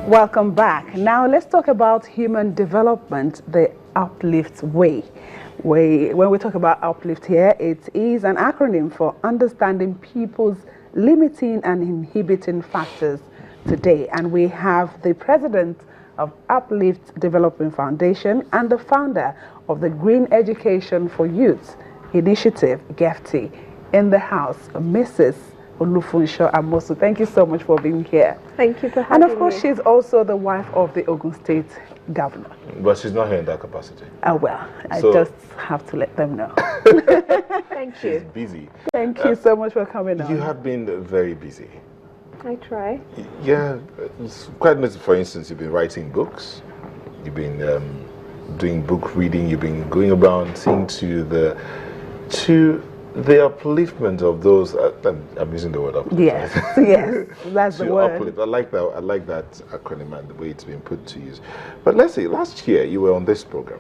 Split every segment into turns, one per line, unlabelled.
Welcome back. Now let's talk about human development, the UPLIFT way. When we talk about UPLIFT here, it is an acronym for understanding people's limiting and inhibiting factors today. And we have the president of UPLIFT Development Foundation and the founder of the Green Education for Youth Initiative, GEFTI, in the house, Mrs. Olufunsho Amosu. Thank you so much for being here.
Thank you for having me.
And of course, she's also the wife of the Ogun State governor.
But she's not here in that capacity.
Well, I just have to let them know.
Thank you.
She's busy.
Thank you so much for coming on.
You have been very busy.
I try.
Yeah, it's quite nice. For instance, you've been writing books, you've been doing book reading, you've been going around seeing to the upliftment of those. I'm using the word uplift.
Yes, yes, that's the word.
Uplift. I like that acronym and the way it's been put to use. But let's say last year you were on this program,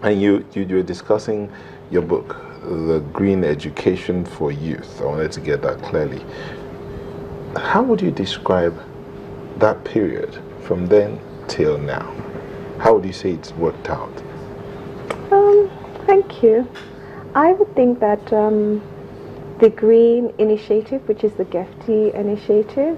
and you were discussing your book, The Green Education for Youth. I wanted to get that clearly. How would you describe that period from then till now? How would you say it's worked out?
Thank you. I would think that the Green Initiative, which is the GEFTI initiative,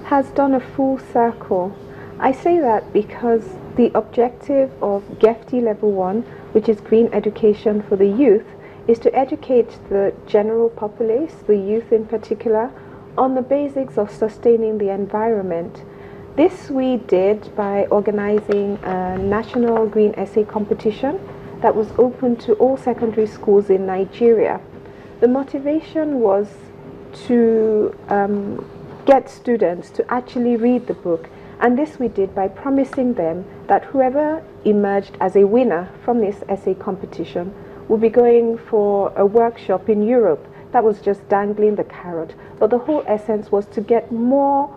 has done a full circle. I say that because the objective of GEFTI Level 1, which is Green Education for the Youth, is to educate the general populace, the youth in particular, on the basics of sustaining the environment. This we did by organizing a national green essay competition that was open to all secondary schools in Nigeria. The motivation was to get students to actually read the book, and this we did by promising them that whoever emerged as a winner from this essay competition would be going for a workshop in Europe. That was just dangling the carrot, but the whole essence was to get more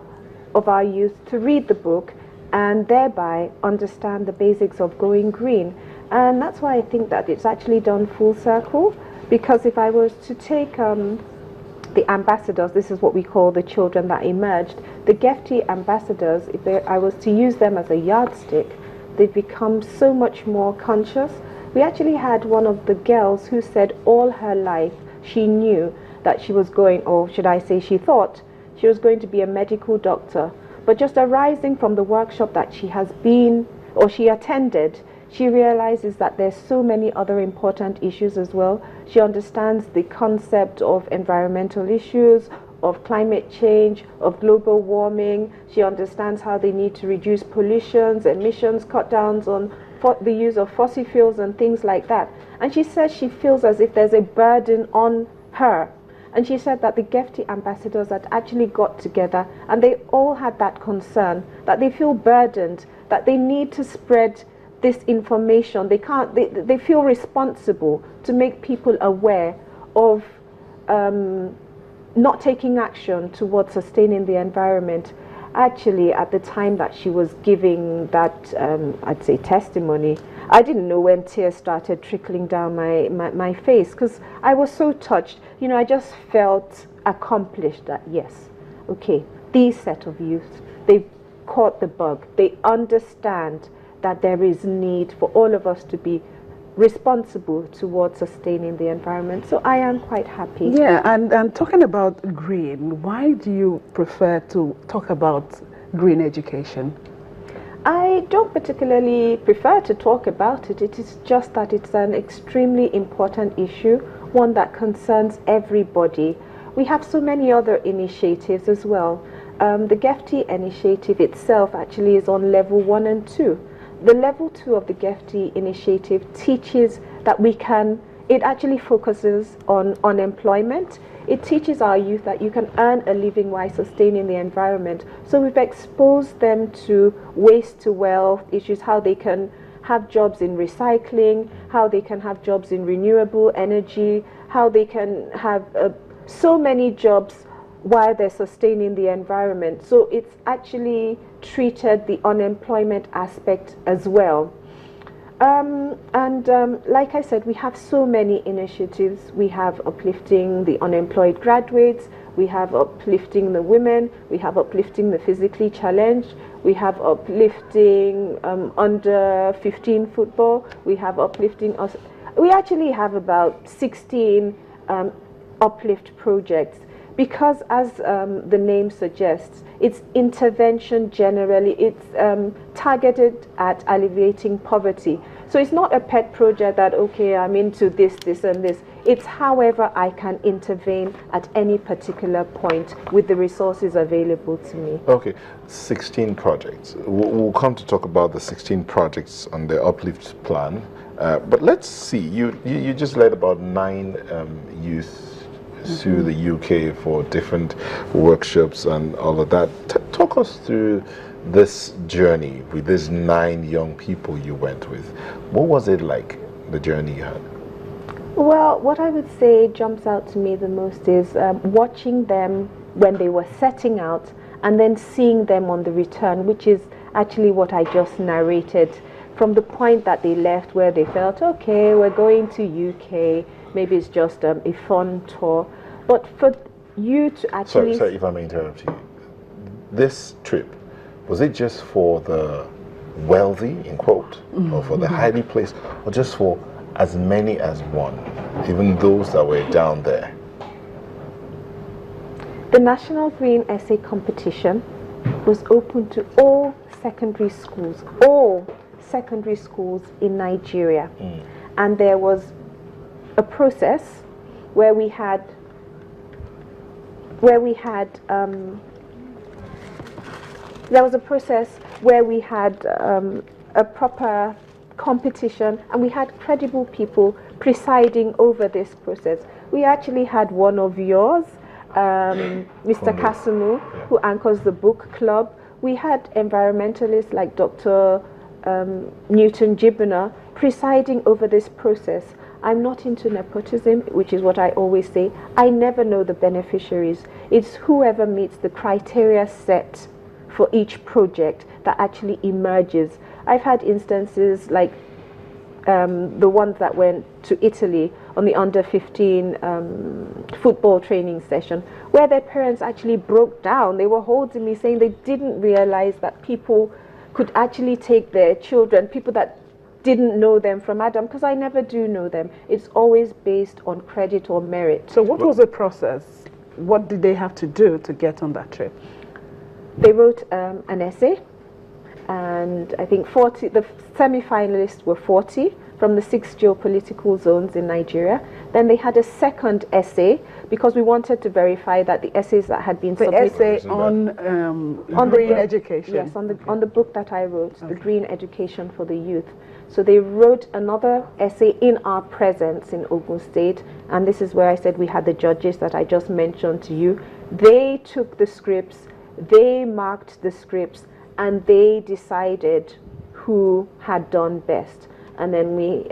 of our youth to read the book and thereby understand the basics of going green. And that's why I think that it's actually done full circle, because if I was to take the ambassadors, this is what we call the children that emerged, the GEFTI ambassadors, I was to use them as a yardstick, they've become so much more conscious. We actually had one of the girls who said all her life she knew that she was going, or should I say she thought, she was going to be a medical doctor. But just arising from the workshop that she has been, or she attended, she realizes that there's so many other important issues as well. She understands the concept of environmental issues, of climate change, of global warming. She understands how they need to reduce pollutions, emissions, cut downs on the use of fossil fuels and things like that. And she says she feels as if there's a burden on her. And she said that the GEFTI ambassadors had actually got together and they all had that concern, that they feel burdened, that they need to spread this information. They feel responsible to make people aware of not taking action towards sustaining the environment. Actually, at the time that she was giving that, I'd say, testimony, I didn't know when tears started trickling down my face, because I was so touched. You know, I just felt accomplished that, yes, okay, these set of youth, they've caught the bug. They understand that there is need for all of us to be responsible towards sustaining the environment. So I am quite happy.
Yeah, and talking about green, why do you prefer to talk about green education?
I don't particularly prefer to talk about it. It is just that it's an extremely important issue, one that concerns everybody. We have so many other initiatives as well. The GEFTI initiative itself actually is on level 1 and 2. The level 2 of the GEFTI initiative teaches that it actually focuses on unemployment. It teaches our youth that you can earn a living while sustaining the environment. So we've exposed them to waste to wealth issues, how they can have jobs in recycling, how they can have jobs in renewable energy, how they can have so many jobs while they're sustaining the environment. So it's actually treated the unemployment aspect as well. Like I said, we have so many initiatives. We have uplifting the unemployed graduates. we have uplifting the women, we have uplifting the physically challenged, we have uplifting under 15 football, we have uplifting us. We actually have about 16 uplift projects, because as the name suggests, it's intervention generally, it's targeted at alleviating poverty. So it's not a pet project that, okay, I'm into this, this and this. It's however I can intervene at any particular point with the resources available to me.
Okay, 16 projects. We'll come to talk about the 16 projects on the Uplift plan. But let's see, you just led about 9 youth through the UK for different workshops and all of that. Talk us through this journey with these 9 young people you went with. What was it like, the journey you had?
Well, what I would say jumps out to me the most is watching them when they were setting out and then seeing them on the return, which is actually what I just narrated. From the point that they left where they felt, okay, we're going to UK, maybe it's just a fun tour. But for you to actually...
Sorry, if I may interrupt you. This trip, was it just for the wealthy, in quote, or for the highly placed, or just for as many as one, even those that were down there?
The National Green Essay Competition was open to all secondary schools in Nigeria. And there was a process where we had a proper competition, and we had credible people presiding over this process. We actually had one of yours, Mr. Kasumu, who anchors the book club. We had environmentalists like Dr. Newton Jibuna presiding over this process. I'm not into nepotism, which is what I always say. I never know the beneficiaries. It's whoever meets the criteria set for each project that actually emerges. I've had instances like the ones that went to Italy on the under 15 football training session, where their parents actually broke down. They were holding me saying they didn't realize that people could actually take their children, people that didn't know them from Adam, because I never do know them. It's always based on credit or merit.
So what was the process? What did they have to do to get on that trip?
They wrote an essay, and I think 40, the semi-finalists were 40 from the 6 geopolitical zones in Nigeria. Then they had a second essay, because we wanted to verify that the essays that had been submitted...
The essay on green education.
Yes, on the book that I wrote, The Green Education for the Youth. So they wrote another essay in our presence in Ogun State, and this is where I said we had the judges that I just mentioned to you. They took the scripts, they marked the scripts, and they decided who had done best. And then we,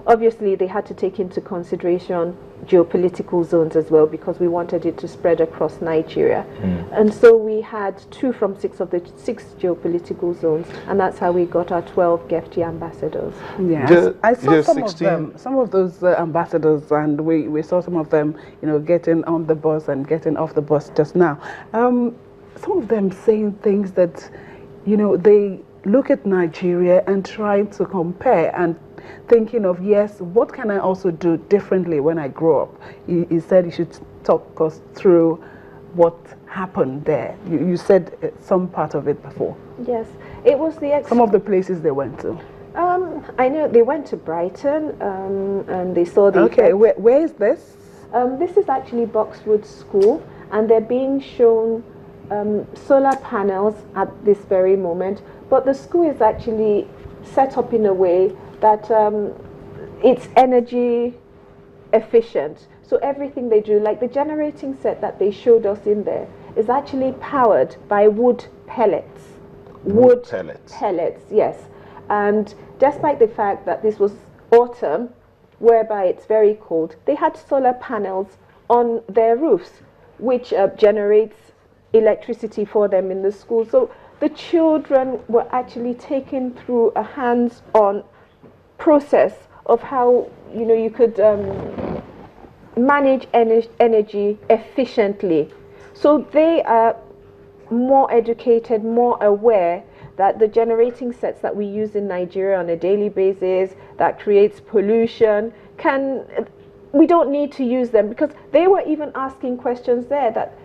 obviously they had to take into consideration geopolitical zones as well, because we wanted it to spread across Nigeria. And so we had 2 from 6 of the 6 geopolitical zones, and that's how we got our 12 GEFTI ambassadors.
Yeah, I saw some of them, some of those ambassadors, and we saw some of them, getting on the bus and getting off the bus just now. Some of them saying things that, they look at Nigeria and try to compare and thinking of, yes, what can I also do differently when I grow up? You said you should talk us through what happened there. You said some part of it before.
Yes, it was
some of the places they went to.
I know they went to Brighton and they saw the...
Okay, where is this?
This is actually Boxwood School, and they're being shown solar panels at this very moment, but the school is actually set up in a way that it's energy efficient. So everything they do, like the generating set that they showed us in there, is actually powered by wood pellets. Wood pellets, yes. And despite the fact that this was autumn, whereby it's very cold, they had solar panels on their roofs, which generates electricity for them in the school. So the children were actually taken through a hands-on process of how you could manage energy efficiently. So they are more educated, more aware that the generating sets that we use in Nigeria on a daily basis that creates pollution we don't need to use them, because they were even asking questions there that